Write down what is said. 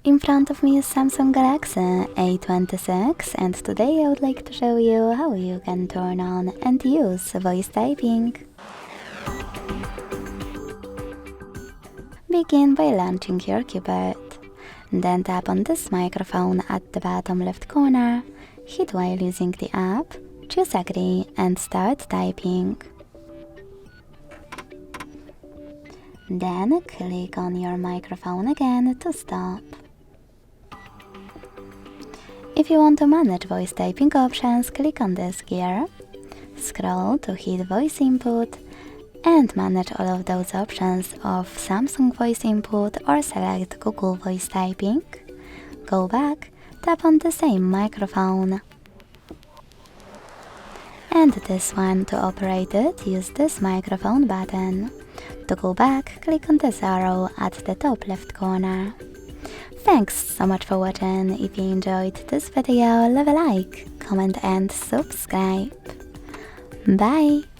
In front of me is Samsung Galaxy A26, and today I would like to show you how you can turn on and use voice typing. Begin by launching your keyboard. Then tap on this microphone at the bottom left corner, hit while using the app, choose agree and start typing. Then click on your microphone again to stop. If you want to manage voice typing options, click on this gear, scroll to hit voice input, and manage all of those options of Samsung voice input or select Google voice typing. Go back, tap on the same microphone. And this one, to operate it, use this microphone button. To go back, click on this arrow at the top left corner. Thanks so much for watching. If you enjoyed this video, leave a like, comment and subscribe. Bye!